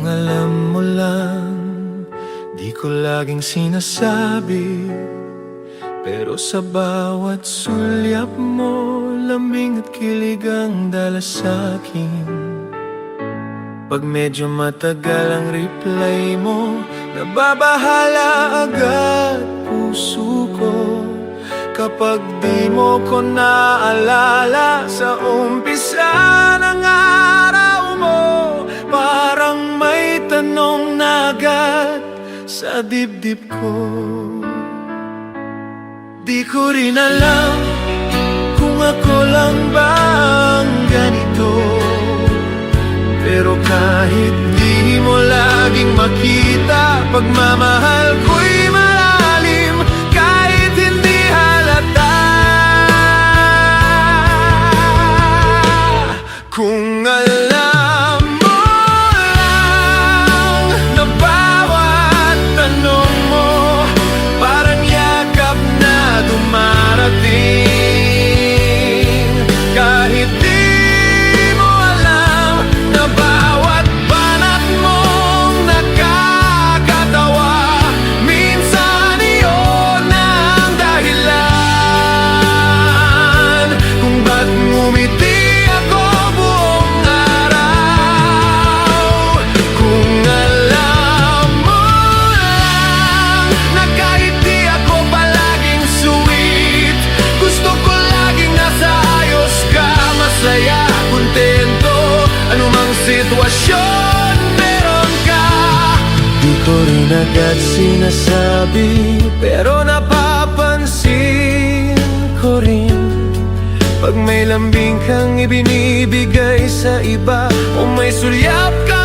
Kung alam mo lang, di ko laging sinasabi, pero sa bawat sulyap mo, lambing at kilig ang dala sa'kin. Pag medyo matagal ang reply mo, nababahala agad puso ko. Kapag di mo ko naalala sa umpisa ng araw mo, parang may tanong na agad sa dibdib ko. Di ko rin alam kung ako lang ba ang ganito, pero kahit di mo laging makita, pagmamahal ko'y malalim kahit hindi halata. Kung alam mo lang na bawat tanong mo parang yakap na dumarating, kahit di mo alam na bawat banat mong nakakatawa, minsan iyon ang dahilan kung ba't ngumiti ako buong araw. Kung alam mo lang na kahit di ako palaging sweet, gusto ko laging nasa ayos ka, masaya, kontento, anumang sitwasyon meron ka. Di ko rin agad sinasabi, pero napapansin ko rin pag may lambing kang ibinibigay sa iba, o may sulyap ka